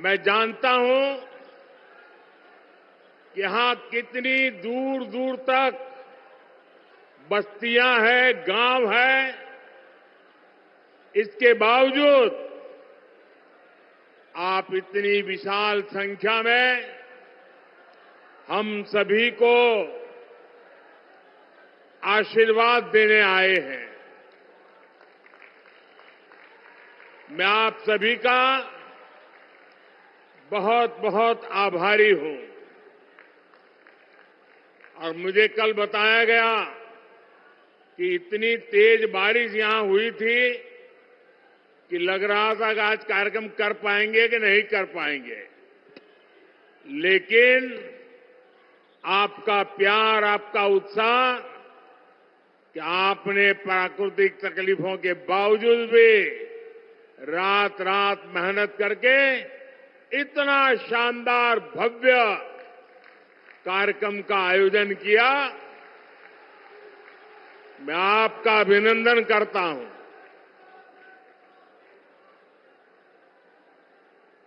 मैं जानता हूं कि यहां कितनी दूर दूर तक बस्तियां हैं, गांव हैं। इसके बावजूद आप इतनी विशाल संख्या में हम सभी को आशीर्वाद देने आए हैं। मैं आप सभी का बहुत बहुत आभारी हूं। और मुझे कल बताया गया कि इतनी तेज बारिश यहां हुई थी कि लग रहा था कि आज कार्यक्रम कर पाएंगे कि नहीं कर पाएंगे। लेकिन आपका प्यार, आपका उत्साह कि आपने प्राकृतिक तकलीफों के बावजूद भी रात रात मेहनत करके इतना शानदार भव्य कार्यक्रम का आयोजन किया। मैं आपका अभिनंदन करता हूं।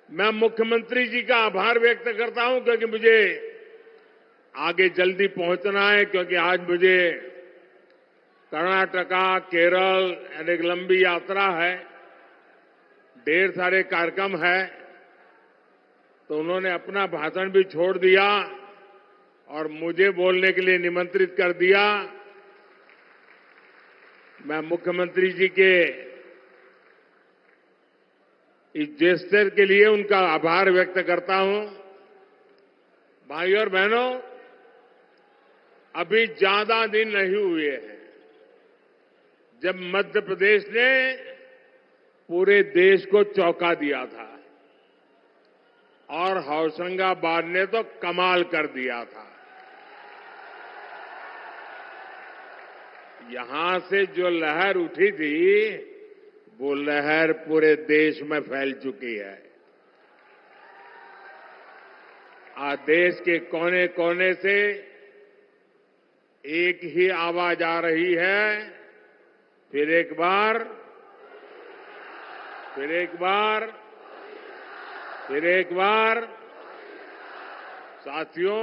मैं मुख्यमंत्री जी का आभार व्यक्त करता हूं क्योंकि मुझे आगे जल्दी पहुंचना है, क्योंकि आज मुझे कर्नाटका, केरल एक लंबी यात्रा है, ढेर सारे कार्यक्रम है। तो उन्होंने अपना भाषण भी छोड़ दिया और मुझे बोलने के लिए निमंत्रित कर दिया। मैं मुख्यमंत्री जी के इस जेस्चर के लिए उनका आभार व्यक्त करता हूं। भाइयों और बहनों, अभी ज्यादा दिन नहीं हुए हैं जब मध्य प्रदेश ने पूरे देश को चौंका दिया था और होशंगाबाद ने तो कमाल कर दिया था। यहां से जो लहर उठी थी वो लहर पूरे देश में फैल चुकी है। आज देश के कोने कोने से एक ही आवाज आ रही है, फिर एक बार, फिर एक बार, फिर एक बार। साथियों,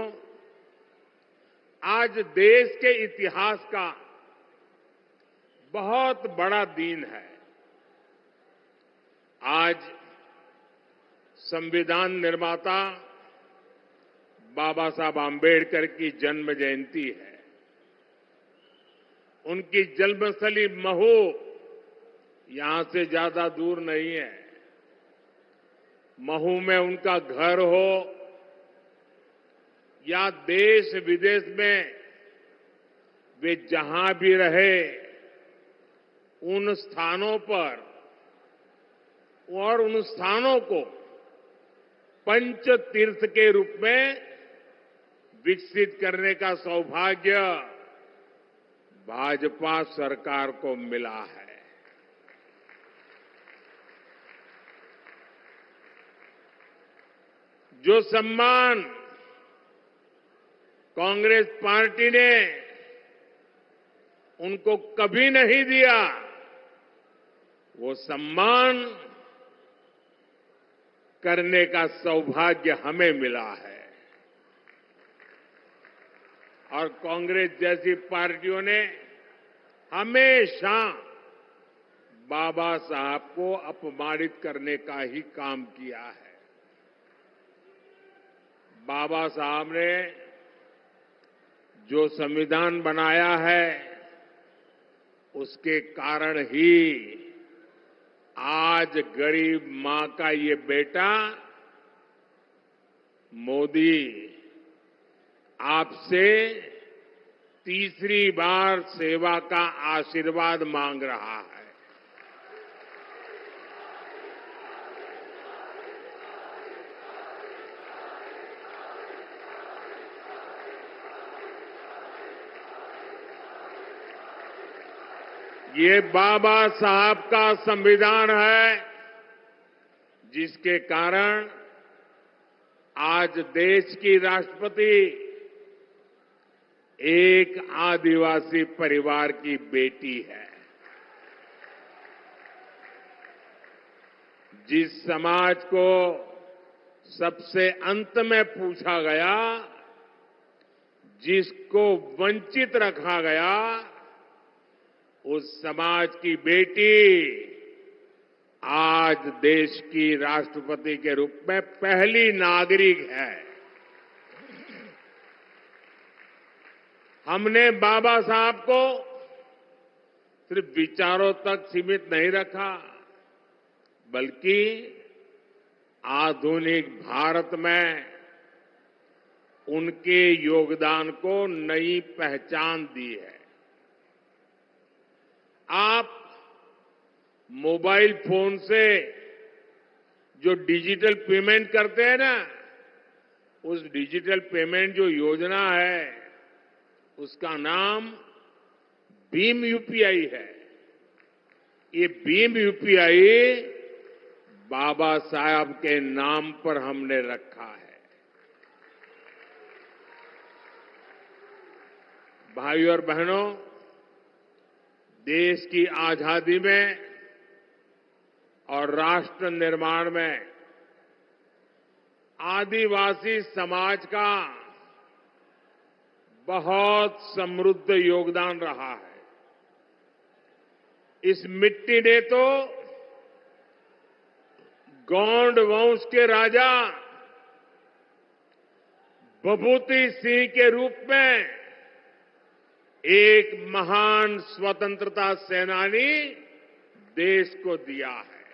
आज देश के इतिहास का बहुत बड़ा दिन है। आज संविधान निर्माता बाबा साहब आम्बेडकर की जन्म जयंती है। उनकी जन्मस्थली महू यहां से ज्यादा दूर नहीं है। महू में उनका घर हो या देश विदेश में वे जहां भी रहे, उन स्थानों पर और उन स्थानों को पंच तीर्थ के रूप में विकसित करने का सौभाग्य भाजपा सरकार को मिला है। जो सम्मान कांग्रेस पार्टी ने उनको कभी नहीं दिया, वो सम्मान करने का सौभाग्य हमें मिला है। और कांग्रेस जैसी पार्टियों ने हमेशा बाबा साहब को अपमानित करने का ही काम किया है। बाबा साहब ने जो संविधान बनाया है, उसके कारण ही आज गरीब मां का ये बेटा मोदी आपसे तीसरी बार सेवा का आशीर्वाद मांग रहा है। ये बाबा साहब का संविधान है, जिसके कारण आज देश की राष्ट्रपति एक आदिवासी परिवार की बेटी है। जिस समाज को सबसे अंत में पूछा गया, जिसको वंचित रखा गया, उस समाज की बेटी आज देश की राष्ट्रपति के रूप में पहली नागरिक है। हमने बाबा साहब को सिर्फ विचारों तक सीमित नहीं रखा, बल्कि आधुनिक भारत में उनके योगदान को नई पहचान दी है। आप मोबाइल फोन से जो डिजिटल पेमेंट करते हैं ना, उस डिजिटल पेमेंट जो योजना है, उसका नाम भीम यूपीआई है। ये भीम यूपीआई बाबा साहब के नाम पर हमने रखा है। भाइयों और बहनों, देश की आजादी में और राष्ट्र निर्माण में आदिवासी समाज का बहुत समृद्ध योगदान रहा है। इस मिट्टी ने तो गौंड वंश के राजा विभूति सिंह के रूप में एक महान स्वतंत्रता सेनानी देश को दिया है।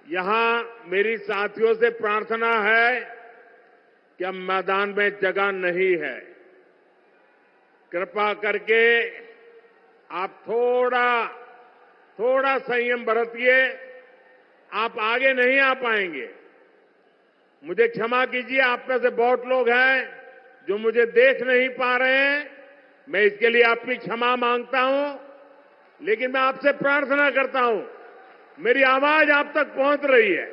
यहां मेरी साथियों से प्रार्थना है कि अब मैदान में जगह नहीं है, कृपा करके आप थोड़ा संयम बरतिए। आप आगे नहीं आ पाएंगे। मुझे क्षमा कीजिए, आप में से बहुत लोग हैं जो मुझे देख नहीं पा रहे हैं। मैं इसके लिए आपकी क्षमा मांगता हूं, लेकिन मैं आपसे प्रार्थना करता हूं, मेरी आवाज आप तक पहुंच रही है।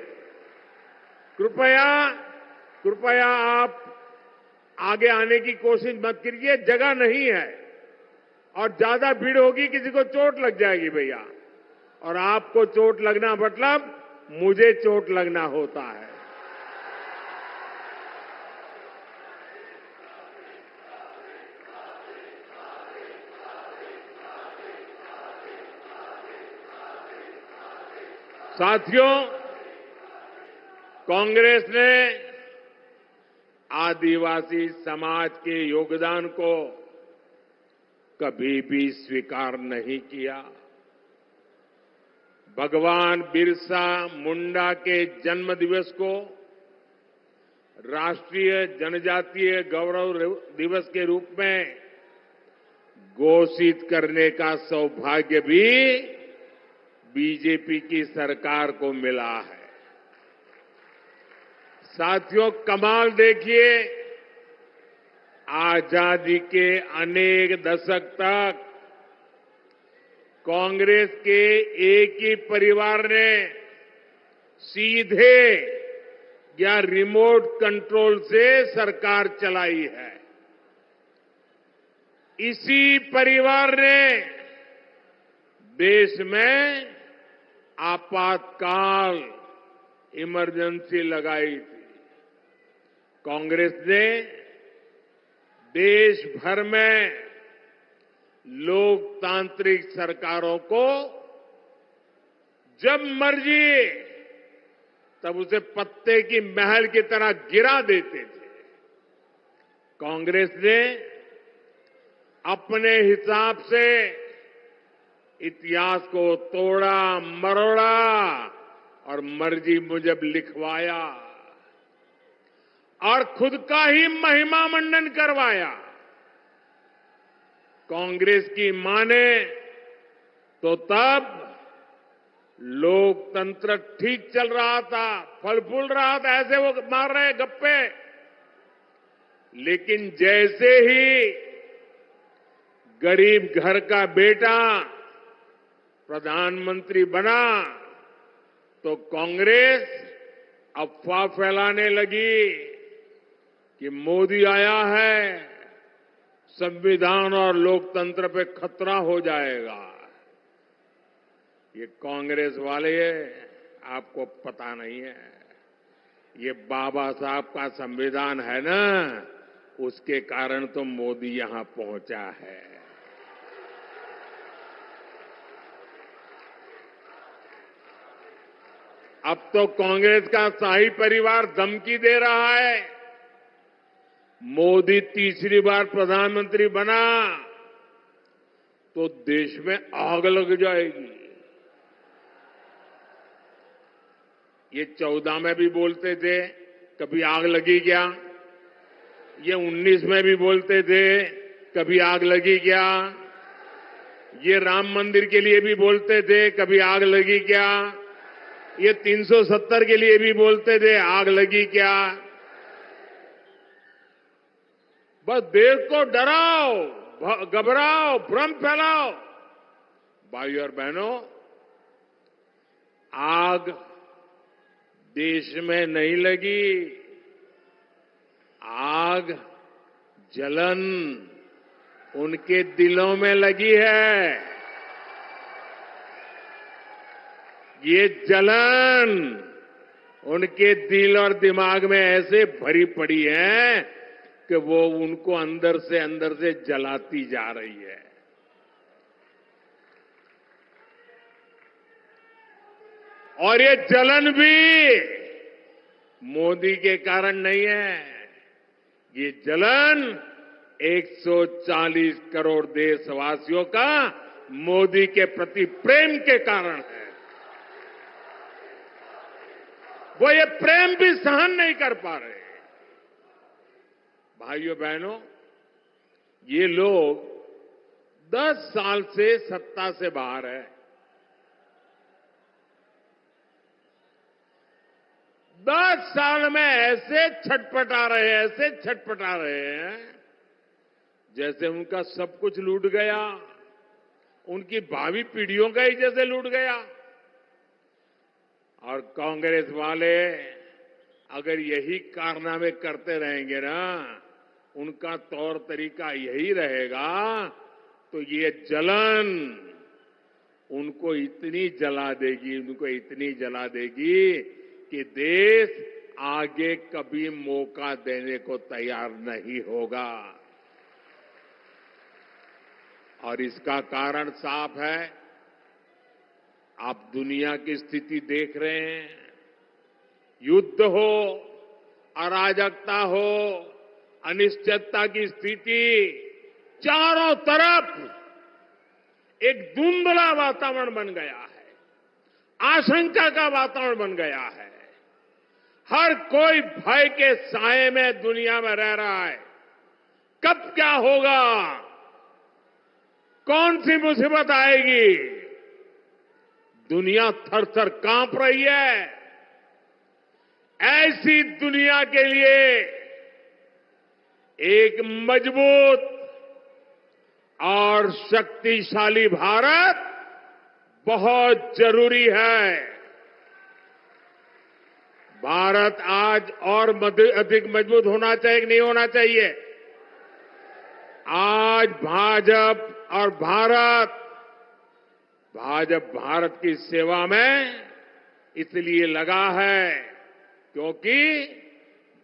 कृपया आप आगे आने की कोशिश मत कीजिए, जगह नहीं है और ज्यादा भीड़ होगी, किसी को चोट लग जाएगी भैया, और आपको चोट लगना मतलब मुझे चोट लगना होता है। साथियों, कांग्रेस ने आदिवासी समाज के योगदान को कभी भी स्वीकार नहीं किया। भगवान बिरसा मुंडा के जन्म दिवस को राष्ट्रीय जनजातीय गौरव दिवस के रूप में घोषित करने का सौभाग्य भी बीजेपी की सरकार को मिला है। साथियों, कमाल देखिए, आजादी के अनेक दशक तक कांग्रेस के एक ही परिवार ने सीधे या रिमोट कंट्रोल से सरकार चलाई है। इसी परिवार ने देश में आपातकाल इमरजेंसी लगाई थी। कांग्रेस ने देश भर में लोकतांत्रिक सरकारों को जब मर्जी तब उसे पत्ते की महल की तरह गिरा देते थे। कांग्रेस ने अपने हिसाब से इतिहास को तोड़ा मरोड़ा और मर्जी मुजब लिखवाया और खुद का ही महिमा मंडन करवाया। कांग्रेस की माने तो तब लोकतंत्र ठीक चल रहा था, फल फूल रहा था, ऐसे वो मार रहे गप्पे। लेकिन जैसे ही गरीब घर का बेटा प्रधानमंत्री बना तो कांग्रेस अफवाह फैलाने लगी कि मोदी आया है, संविधान और लोकतंत्र पे खतरा हो जाएगा। ये कांग्रेस वाले आपको पता नहीं है। ये बाबा साहब का संविधान है ना, उसके कारण तो मोदी यहां पहुंचा है। अब तो कांग्रेस का शाही परिवार धमकी दे रहा है, मोदी तीसरी बार प्रधानमंत्री बना तो देश में आग लग जाएगी। ये 14 में भी बोलते थे, कभी आग लगी क्या? ये 19 में भी बोलते थे, कभी आग लगी क्या? ये राम मंदिर के लिए भी बोलते थे, कभी आग लगी क्या? ये 370 के लिए भी बोलते थे, आग लगी क्या? बस देश को डराओ, घबराओ, भ्रम फैलाओ। भाइयों और बहनों, आग देश में नहीं लगी, आग जलन उनके दिलों में लगी है। ये जलन उनके दिल और दिमाग में ऐसे भरी पड़ी है कि वो उनको अंदर से जलाती जा रही है। और ये जलन भी मोदी के कारण नहीं है, ये जलन 140 करोड़ देशवासियों का मोदी के प्रति प्रेम के कारण है। वो ये प्रेम भी सहन नहीं कर पा रहे। भाइयों बहनों, ये लोग 10 साल से सत्ता से बाहर है। 10 साल में ऐसे छटपटा रहे हैं जैसे उनका सब कुछ लूट गया, उनकी भावी पीढ़ियों का ही जैसे लूट गया। और कांग्रेस वाले अगर यही कारनामे करते रहेंगे ना, उनका तौर तरीका यही रहेगा, तो ये जलन उनको इतनी जला देगी कि देश आगे कभी मौका देने को तैयार नहीं होगा। और इसका कारण साफ है। आप दुनिया की स्थिति देख रहे हैं, युद्ध हो, अराजकता हो, अनिश्चितता की स्थिति, चारों तरफ एक धुंधला वातावरण बन गया है, आशंका का वातावरण बन गया है। हर कोई भय के साए में दुनिया में रह रहा है। कब क्या होगा, कौन सी मुसीबत आएगी, दुनिया थर-थर कांप रही है। ऐसी दुनिया के लिए एक मजबूत और शक्तिशाली भारत बहुत जरूरी है। भारत आज और अधिक मजबूत होना चाहिए कि नहीं होना चाहिए? आज भाजपा भारत की सेवा में इसलिए लगा है क्योंकि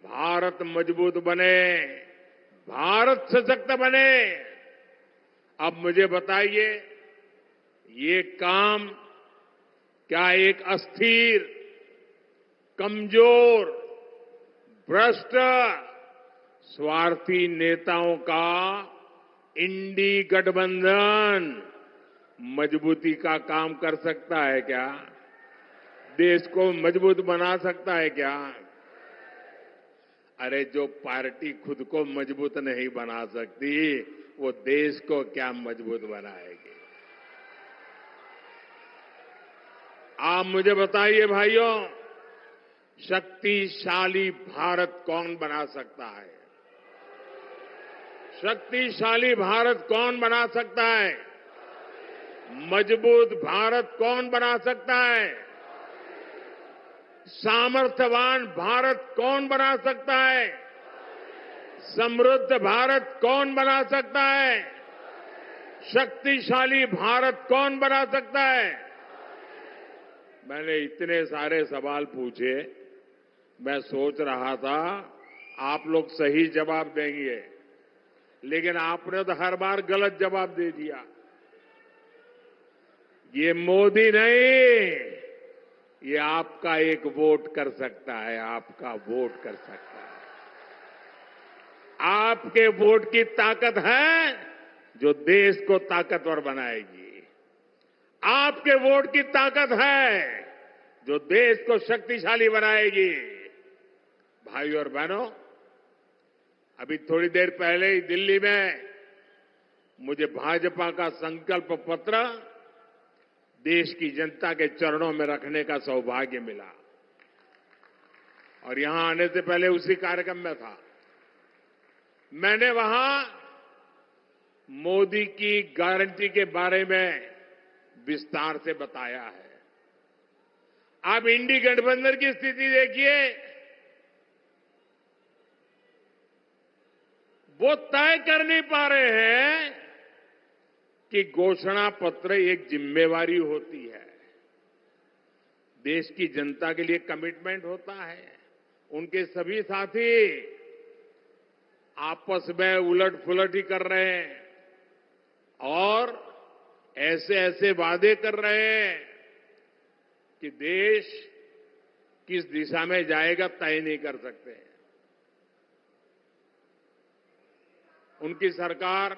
भारत मजबूत बने, भारत सशक्त बने। अब मुझे बताइए, ये काम क्या एक अस्थिर, कमजोर, भ्रष्ट, स्वार्थी नेताओं का इंडी गठबंधन मजबूती का काम कर सकता है क्या? देश को मजबूत बना सकता है क्या? अरे जो पार्टी खुद को मजबूत नहीं बना सकती, वो देश को क्या मजबूत बनाएगी? आप मुझे बताइए भाइयों, शक्तिशाली भारत कौन बना सकता है? शक्तिशाली भारत कौन बना सकता है? मजबूत भारत कौन बना सकता है? सामर्थ्यवान भारत कौन बना सकता है? समृद्ध भारत कौन बना सकता है? शक्तिशाली भारत कौन बना सकता है? मैंने इतने सारे सवाल पूछे, मैं सोच रहा था आप लोग सही जवाब देंगे, लेकिन आपने तो हर बार गलत जवाब दे दिया। ये मोदी नहीं, ये आपका एक वोट कर सकता है, आपका वोट कर सकता है। आपके वोट की ताकत है जो देश को ताकतवर बनाएगी। आपके वोट की ताकत है जो देश को शक्तिशाली बनाएगी। भाइयों और बहनों, अभी थोड़ी देर पहले ही दिल्ली में मुझे भाजपा का संकल्प पत्र देश की जनता के चरणों में रखने का सौभाग्य मिला और यहां आने से पहले उसी कार्यक्रम में था। मैंने वहां मोदी की गारंटी के बारे में विस्तार से बताया है। आप इंडी गठबंधन की स्थिति देखिए, वो तय कर नहीं पा रहे हैं कि घोषणा पत्र एक जिम्मेवारी होती है, देश की जनता के लिए कमिटमेंट होता है। उनके सभी साथी आपस में उलट पुलट ही कर रहे हैं और ऐसे ऐसे वादे कर रहे हैं कि देश किस दिशा में जाएगा तय नहीं कर सकते। उनकी सरकार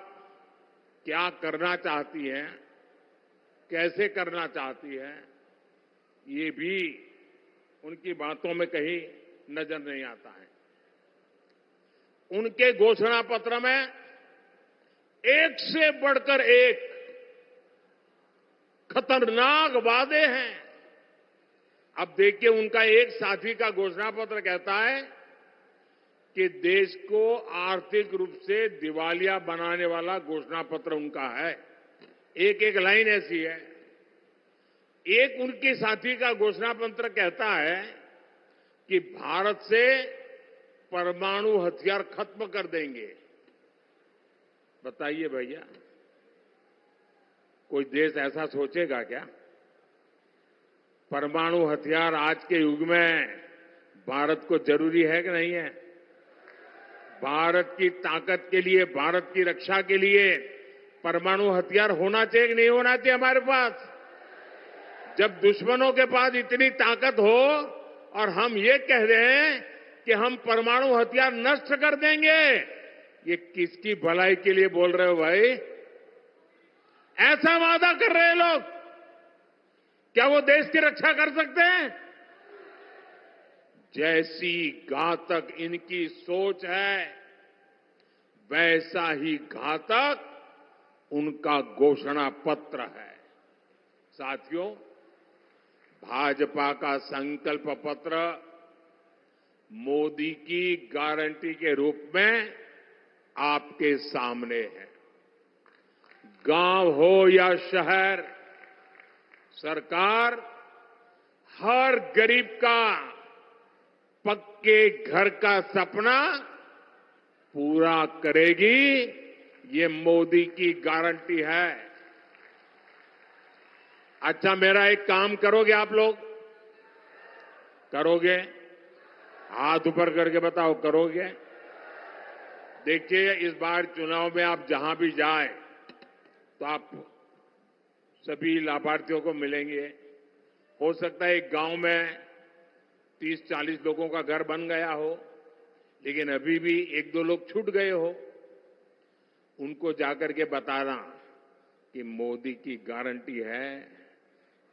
क्या करना चाहती है, कैसे करना चाहती है, ये भी उनकी बातों में कहीं नजर नहीं आता है। उनके घोषणा पत्र में एक से बढ़कर एक खतरनाक वादे हैं। अब देखिए, उनका एक साथी का घोषणा पत्र कहता है कि देश को आर्थिक रूप से दिवालिया बनाने वाला घोषणा पत्र उनका है। एक एक लाइन ऐसी है। एक उनके साथी का घोषणा पत्र कहता है कि भारत से परमाणु हथियार खत्म कर देंगे। बताइए भैया, कोई देश ऐसा सोचेगा क्या? परमाणु हथियार आज के युग में भारत को जरूरी है कि नहीं है? भारत की ताकत के लिए, भारत की रक्षा के लिए परमाणु हथियार होना चाहिए कि नहीं होना चाहिए हमारे पास? जब दुश्मनों के पास इतनी ताकत हो और हम ये कह रहे हैं कि हम परमाणु हथियार नष्ट कर देंगे, ये किसकी भलाई के लिए बोल रहे हो भाई? ऐसा वादा कर रहे हैं लोग, क्या वो देश की रक्षा कर सकते हैं? जैसी घातक इनकी सोच है, वैसा ही घातक उनका घोषणा पत्र है। साथियों, भाजपा का संकल्प पत्र मोदी की गारंटी के रूप में आपके सामने है। गांव हो या शहर, सरकार हर गरीब का पक्के घर का सपना पूरा करेगी, ये मोदी की गारंटी है। अच्छा, मेरा एक काम करोगे आप लोग? करोगे? हाथ ऊपर करके बताओ, करोगे? देखिए, इस बार चुनाव में आप जहां भी जाए तो आप सभी लाभार्थियों को मिलेंगे। हो सकता है एक गांव में 30-40 लोगों का घर बन गया हो, लेकिन अभी भी 1-2 लोग छूट गए हो। उनको जाकर के बताना कि मोदी की गारंटी है,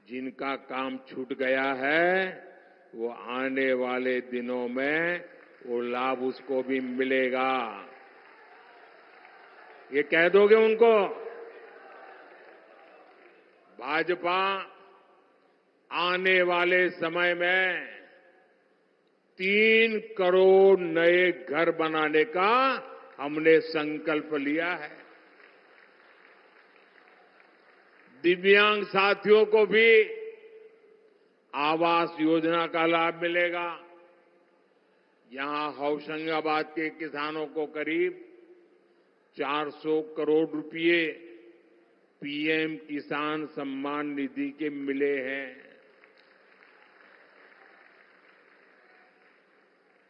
जिनका काम छूट गया है वो आने वाले दिनों में वो लाभ उसको भी मिलेगा। ये कह दोगे उनको? भाजपा आने वाले समय में 3 करोड़ नए घर बनाने का हमने संकल्प लिया है। दिव्यांग साथियों को भी आवास योजना का लाभ मिलेगा। यहां होशंगाबाद के किसानों को करीब 400 करोड़ रुपए पीएम किसान सम्मान निधि के मिले हैं।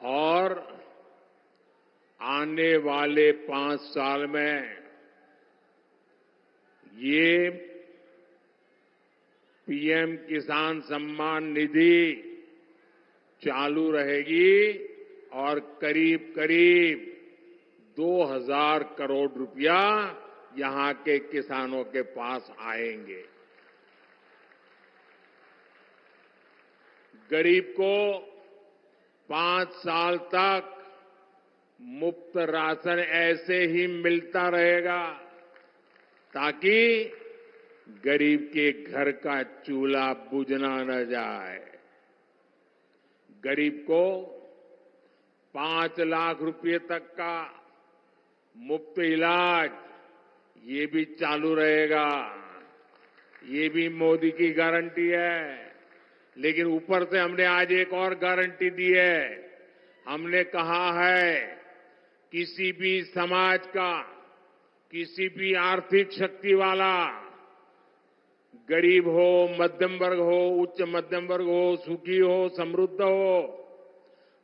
और आने वाले 5 साल में ये पीएम किसान सम्मान निधि चालू रहेगी और करीब करीब 2000 करोड़ रुपया यहां के किसानों के पास आएंगे। गरीब को 5 साल तक मुफ्त राशन ऐसे ही मिलता रहेगा ताकि गरीब के घर का चूल्हा बुझना न जाए। गरीब को 5 लाख रुपए तक का मुफ्त इलाज ये भी चालू रहेगा। ये भी मोदी की गारंटी है। लेकिन ऊपर से हमने आज एक और गारंटी दी है। हमने कहा है किसी भी समाज का, किसी भी आर्थिक शक्ति वाला, गरीब हो, मध्यम वर्ग हो, उच्च मध्यम वर्ग हो, सुखी हो, समृद्ध हो,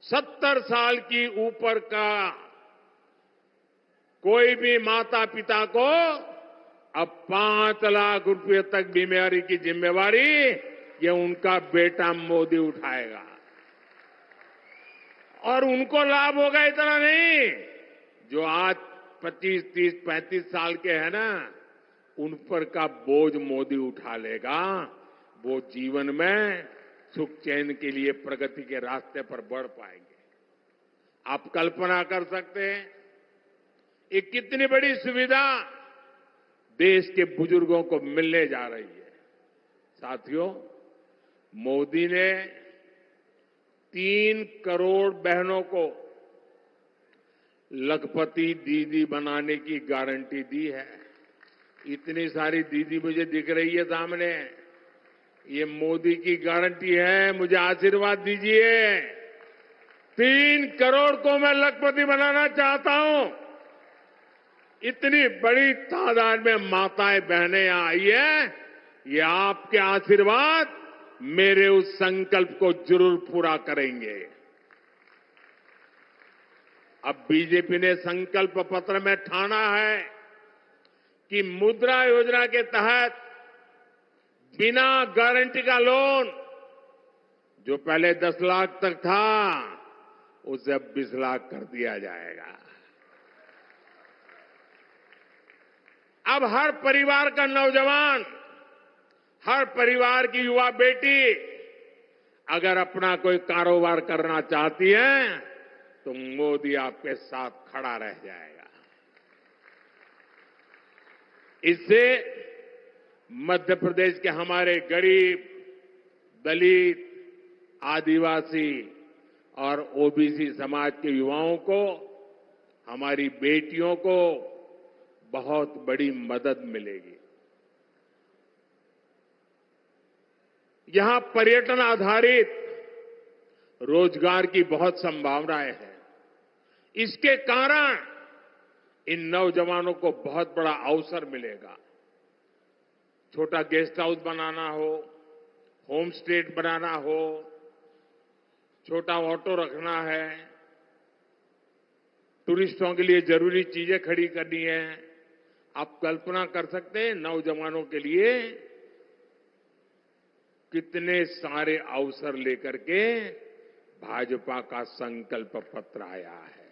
70 साल की ऊपर का कोई भी माता पिता को अब 5 लाख रुपए तक बीमारी की जिम्मेवारी ये उनका बेटा मोदी उठाएगा। और उनको लाभ होगा इतना नहीं, जो आज 25, 30, 35 साल के हैं ना, उन पर का बोझ मोदी उठा लेगा। वो जीवन में सुख चैन के लिए प्रगति के रास्ते पर बढ़ पाएंगे। आप कल्पना कर सकते हैं ये कितनी बड़ी सुविधा देश के बुजुर्गों को मिलने जा रही है। साथियों, मोदी ने 3 करोड़ बहनों को लखपति दीदी बनाने की गारंटी दी है। इतनी सारी दीदी मुझे दिख रही है सामने, ये मोदी की गारंटी है। मुझे आशीर्वाद दीजिए। 3 करोड़ को मैं लखपति बनाना चाहता हूं। इतनी बड़ी तादाद में माताएं बहनें यहां आई है, ये आपके आशीर्वाद मेरे उस संकल्प को जरूर पूरा करेंगे। अब बीजेपी ने संकल्प पत्र में ठाना है कि मुद्रा योजना के तहत बिना गारंटी का लोन, जो पहले 10 लाख तक था, उसे अब 20 लाख कर दिया जाएगा। अब हर परिवार का नौजवान, हर परिवार की युवा बेटी अगर अपना कोई कारोबार करना चाहती है तो मोदी आपके साथ खड़ा रह जाएगा। इससे मध्य प्रदेश के हमारे गरीब, दलित, आदिवासी और ओबीसी समाज के युवाओं को, हमारी बेटियों को बहुत बड़ी मदद मिलेगी। यहां पर्यटन आधारित रोजगार की बहुत संभावनाएं हैं। इसके कारण इन नौजवानों को बहुत बड़ा अवसर मिलेगा। छोटा गेस्ट हाउस बनाना हो, होम स्टे बनाना हो, छोटा ऑटो रखना है, टूरिस्टों के लिए जरूरी चीजें खड़ी करनी है। आप कल्पना कर सकते हैं नौजवानों के लिए कितने सारे अवसर लेकर के भाजपा का संकल्प पत्र आया है।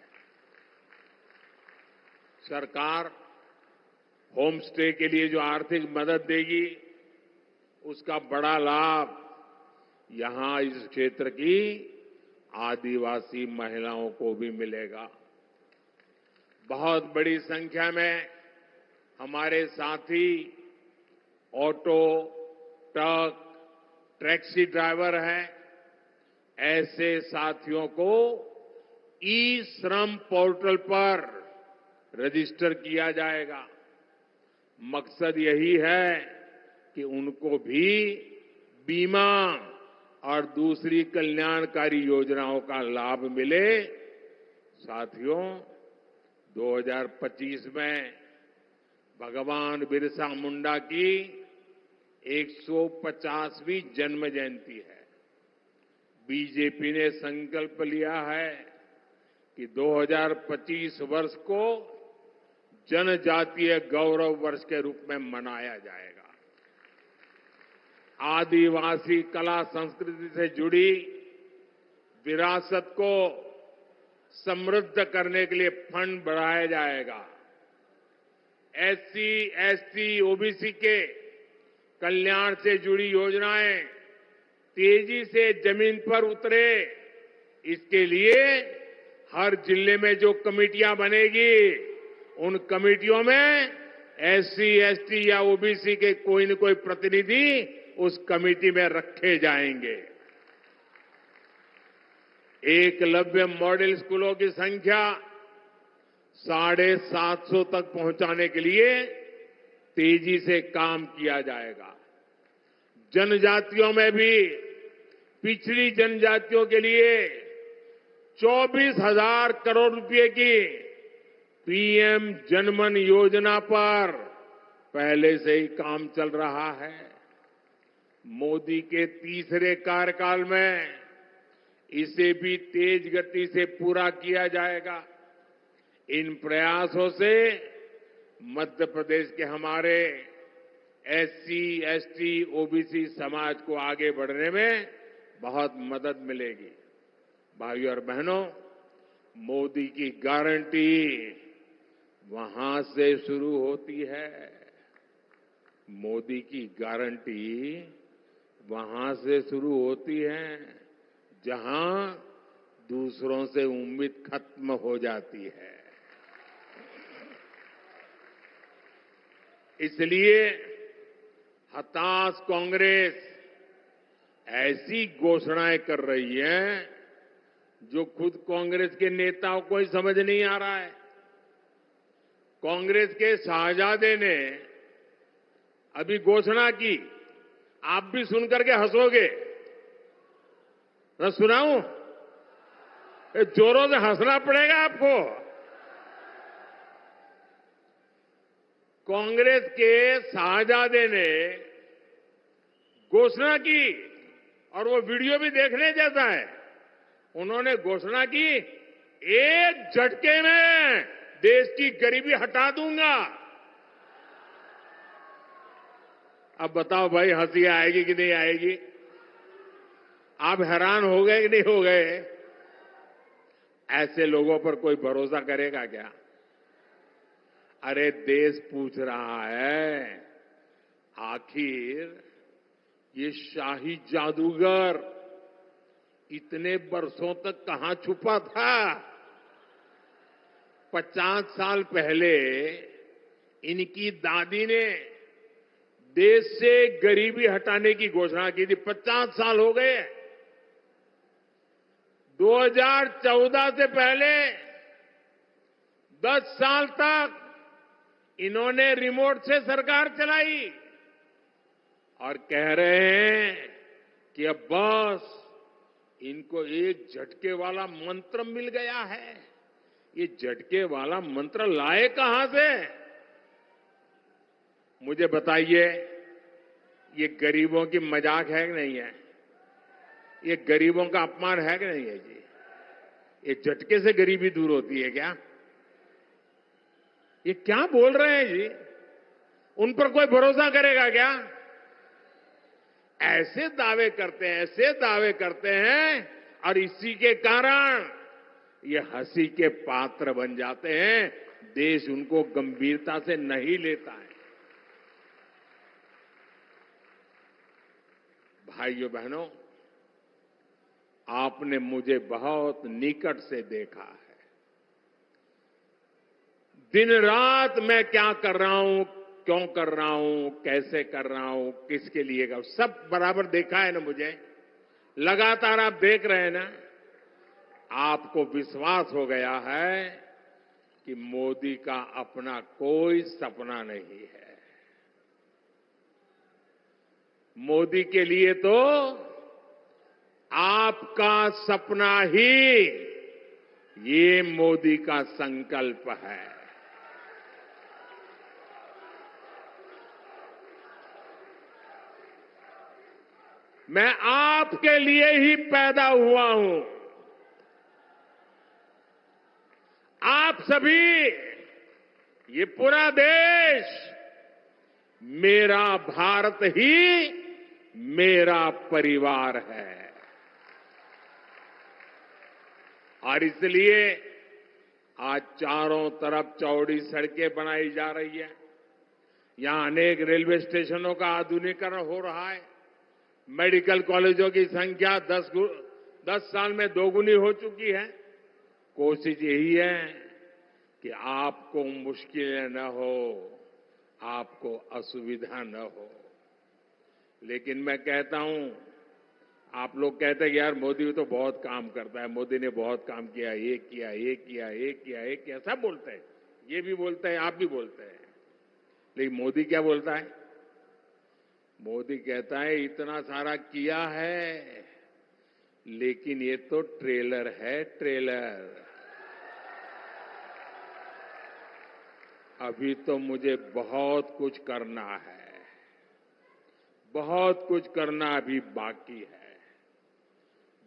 सरकार होम स्टे के लिए जो आर्थिक मदद देगी, उसका बड़ा लाभ यहां इस क्षेत्र की आदिवासी महिलाओं को भी मिलेगा। बहुत बड़ी संख्या में हमारे साथी ऑटो, ट्रक, टैक्सी ड्राइवर हैं। ऐसे साथियों को ई श्रम पोर्टल पर रजिस्टर किया जाएगा। मकसद यही है कि उनको भी बीमा और दूसरी कल्याणकारी योजनाओं का लाभ मिले। साथियों, 2025 में भगवान बिरसा मुंडा की 150वीं जन्म जयंती है। बीजेपी ने संकल्प लिया है कि 2025 वर्ष को जनजातीय गौरव वर्ष के रूप में मनाया जाएगा। आदिवासी कला संस्कृति से जुड़ी विरासत को समृद्ध करने के लिए फंड बढ़ाया जाएगा। एससी, एसटी, ओबीसी के कल्याण से जुड़ी योजनाएं तेजी से जमीन पर उतरे, इसके लिए हर जिले में जो कमेटियां बनेगी उन कमेटियों में एससी, एसटी या ओबीसी के कोई न कोई प्रतिनिधि उस कमेटी में रखे जाएंगे। एकलव्य मॉडल स्कूलों की संख्या 750 तक पहुंचाने के लिए तेजी से काम किया जाएगा। जनजातियों में भी पिछड़ी जनजातियों के लिए 24,000 करोड़ रुपए की पीएम जनमन योजना पर पहले से ही काम चल रहा है। मोदी के तीसरे कार्यकाल में इसे भी तेज गति से पूरा किया जाएगा। इन प्रयासों से मध्य प्रदेश के हमारे एससी, एसटी, ओबीसी समाज को आगे बढ़ने में बहुत मदद मिलेगी। भाइयों और बहनों, मोदी की गारंटी वहां से शुरू होती है। मोदी की गारंटी वहां से शुरू होती है जहां दूसरों से उम्मीद खत्म हो जाती है। इसलिए हताश कांग्रेस ऐसी घोषणाएं कर रही है जो खुद कांग्रेस के नेताओं को ही समझ नहीं आ रहा है। कांग्रेस के शाहजादे ने अभी घोषणा की, आप भी सुनकर के हंसोगे। मैं सुनाऊं? जोरों से हंसना पड़ेगा आपको। कांग्रेस के शाहजादे ने घोषणा की और वो वीडियो भी देखने जैसा है। उन्होंने घोषणा की, एक झटके में देश की गरीबी हटा दूंगा। अब बताओ भाई, हंसी आएगी कि नहीं आएगी? आप हैरान हो गए कि नहीं हो गए? ऐसे लोगों पर कोई भरोसा करेगा क्या? अरे देश पूछ रहा है, आखिर ये शाही जादूगर इतने वर्षों तक कहां छुपा था? 50 साल पहले इनकी दादी ने देश से गरीबी हटाने की घोषणा की थी। 50 साल हो गए। 2014 से पहले 10 साल तक इन्होंने रिमोट से सरकार चलाई और कह रहे हैं कि अब बस इनको एक झटके वाला मंत्र मिल गया है। ये झटके वाला मंत्र लाए कहां से? मुझे बताइए, ये गरीबों की मजाक है कि नहीं है? ये गरीबों का अपमान है कि नहीं है जी? ये झटके से गरीबी दूर होती है क्या? ये क्या बोल रहे हैं जी? उन पर कोई भरोसा करेगा क्या? ऐसे दावे करते हैं और इसी के कारण ये हंसी के पात्र बन जाते हैं। देश उनको गंभीरता से नहीं लेता है। भाइयों बहनों, आपने मुझे बहुत निकट से देखा है। दिन रात मैं क्या कर रहा हूं, क्यों कर रहा हूं, कैसे कर रहा हूं, किसके लिए कर, सब बराबर देखा है ना मुझे। लगातार आप देख रहे हैं ना। आपको विश्वास हो गया है कि मोदी का अपना कोई सपना नहीं है। मोदी के लिए तो आपका सपना ही ये मोदी का संकल्प है। मैं आपके लिए ही पैदा हुआ हूं। आप सभी, ये पूरा देश, मेरा भारत ही मेरा परिवार है। और इसलिए आज चारों तरफ चौड़ी सड़कें बनाई जा रही है। यहां अनेक रेलवे स्टेशनों का आधुनिकीकरण हो रहा है। मेडिकल कॉलेजों की संख्या 10 साल में दोगुनी हो चुकी है। कोशिश यही है कि आपको मुश्किलें न हो, आपको असुविधा न हो। लेकिन मैं कहता हूं, आप लोग कहते हैं कि यार मोदी तो बहुत काम करता है, मोदी ने बहुत काम किया, ये किया, ये किया, ये किया, ये किया, सब बोलते हैं। ये भी बोलते हैं, आप भी बोलते हैं। लेकिन मोदी क्या बोलता है? मोदी कहता है इतना सारा किया है, लेकिन ये तो ट्रेलर है, ट्रेलर। अभी तो मुझे बहुत कुछ करना है, बहुत कुछ करना अभी बाकी है।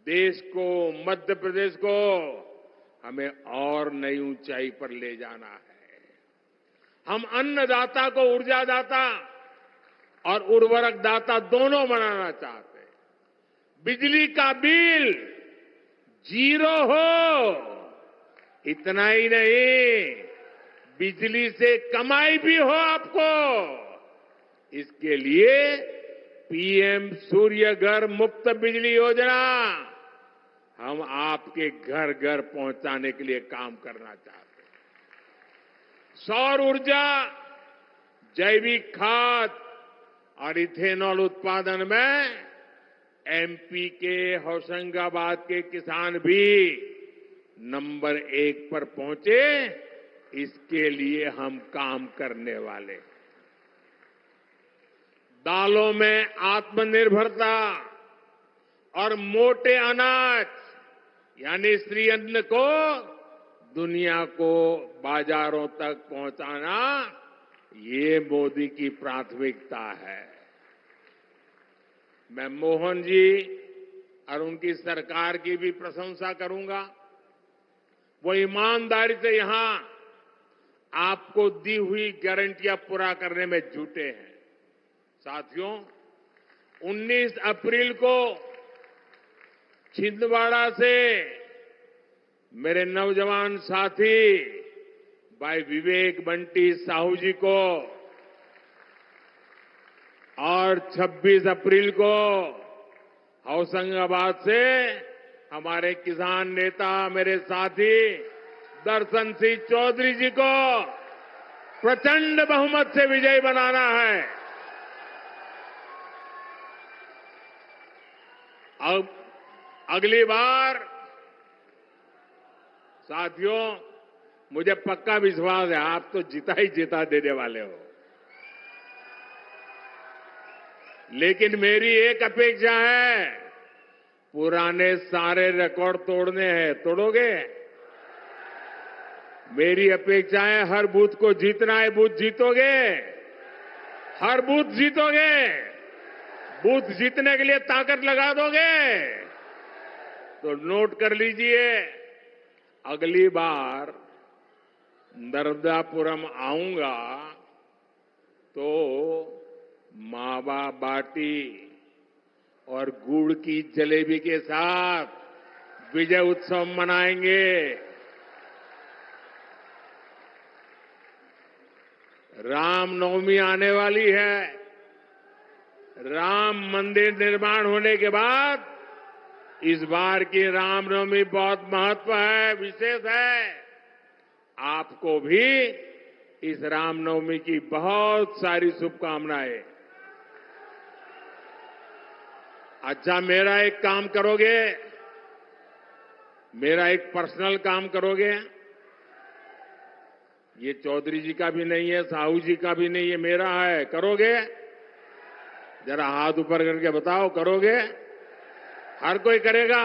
देश को, मध्य प्रदेश को हमें और नई ऊंचाई पर ले जाना है। हम अन्नदाता को ऊर्जादाता और उर्वरक दाता दोनों बनाना चाहते हैं। बिजली का बिल 0 हो, इतना ही नहीं, बिजली से कमाई भी हो आपको। इसके लिए पीएम सूर्य घर मुफ्त बिजली योजना हम आपके घर घर पहुंचाने के लिए काम करना चाहते हैं। सौर ऊर्जा, जैविक खाद और इथेनॉल उत्पादन में एमपी के होशंगाबाद के किसान भी नंबर 1 पर पहुंचे, इसके लिए हम काम करने वाले हैं। दालों में आत्मनिर्भरता और मोटे अनाज यानी श्री अन्न को दुनिया को बाजारों तक पहुंचाना, ये मोदी की प्राथमिकता है। मैं मोहन जी और उनकी सरकार की भी प्रशंसा करूंगा। वो ईमानदारी से यहां आपको दी हुई गारंटियां पूरा करने में जुटे हैं। साथियों, 19 अप्रैल को छिंदवाड़ा से मेरे नौजवान साथी भाई विवेक बंटी साहू जी को और 26 अप्रैल को होशंगाबाद से हमारे किसान नेता, मेरे साथी दर्शन सिंह चौधरी जी को प्रचंड बहुमत से विजयी बनाना है। अब अगली बार साथियों, मुझे पक्का विश्वास है आप तो जीता ही जीता देने वाले हो। लेकिन मेरी एक अपेक्षा है, पुराने सारे रिकॉर्ड तोड़ने हैं, तोड़ोगे? मेरी अपेक्षा है हर बूथ को जीतना है, बूथ जीतोगे? हर बूथ जीतोगे? बूथ जीतने के लिए ताकत लगा दोगे? तो नोट कर लीजिए, अगली बार नर्मदापुरम आऊंगा तो मावा बाटी और गुड़ की जलेबी के साथ विजय उत्सव मनाएंगे। रामनवमी आने वाली है। राम मंदिर निर्माण होने के बाद इस बार की रामनवमी बहुत महत्व है, विशेष है। आपको भी इस रामनवमी की बहुत सारी शुभकामनाएं। अच्छा, मेरा एक काम करोगे? मेरा एक पर्सनल काम करोगे? ये चौधरी जी का भी नहीं है, साहू जी का भी नहीं है, मेरा है। करोगे? जरा हाथ ऊपर करके बताओ, करोगे? हर कोई करेगा?